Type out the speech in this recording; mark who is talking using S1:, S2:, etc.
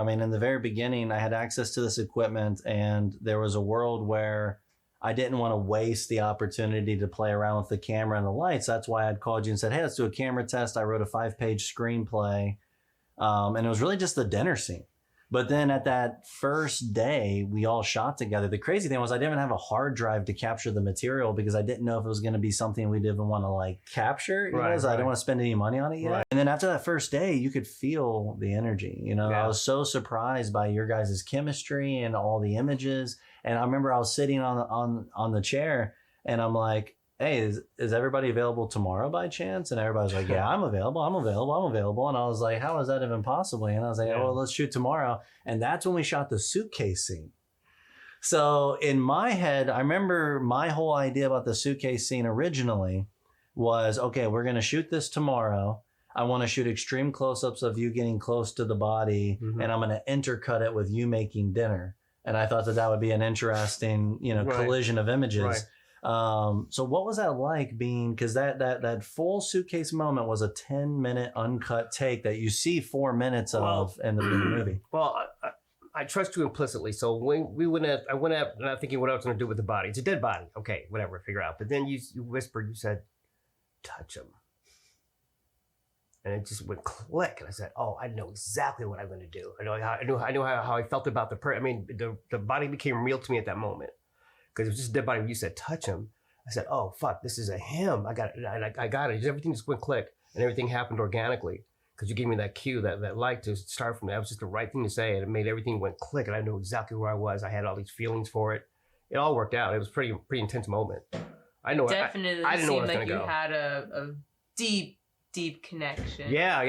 S1: I mean, in the very beginning, I had access to this equipment, and there was a world where I didn't want to waste the opportunity to play around with the camera and the lights. That's why I'd called you and said, hey, let's do a camera test. I wrote a 5-page screenplay, and it was really just the dinner scene. But then at that first day, we all shot together. The crazy thing was I didn't even have a hard drive to capture the material because I didn't know if it was going to be something we didn't want to like capture. You know, I didn't want to spend any money on it yet. Right. And then after that first day, you could feel the energy. You know, I was so surprised by your guys' chemistry and all the images. And I remember I was sitting on the chair and I'm like, hey, is everybody available tomorrow by chance? And everybody's like, yeah, I'm available. And I was like, how is that even possible? And I was like, oh, well, let's shoot tomorrow. And that's when we shot the suitcase scene. So in my head, I remember my whole idea about the suitcase scene originally was, okay, we're going to shoot this tomorrow. I want to shoot extreme close-ups of you getting close to the body. And I'm going to intercut it with you making dinner. And I thought that would be an interesting, collision of images. So what was that like being, because that full suitcase moment was a 10-minute uncut take that you see 4 minutes of in the movie.
S2: Well, I trust you implicitly. So when I went out not thinking what I was going to do with the body. It's a dead body. Okay, whatever, figure out. But then you whispered, you said, touch him. And it just went click. And I said, oh, I know exactly what I'm going to do. I knew how I felt about the body became real to me at that moment. Because it was just a dead body. When you said, touch him. I said, oh, fuck, this is a him. I got it. I got it. Everything just went click. And everything happened organically. Because you gave me that cue, that light to start from. That was just the right thing to say. And it made everything went click. And I knew exactly where I was. I had all these feelings for it. It all worked out. It was pretty intense moment. I know.
S3: Definitely
S2: I didn't know where
S3: seemed
S2: I was
S3: like
S2: going to go.
S3: You had a deep connection.
S2: Yeah.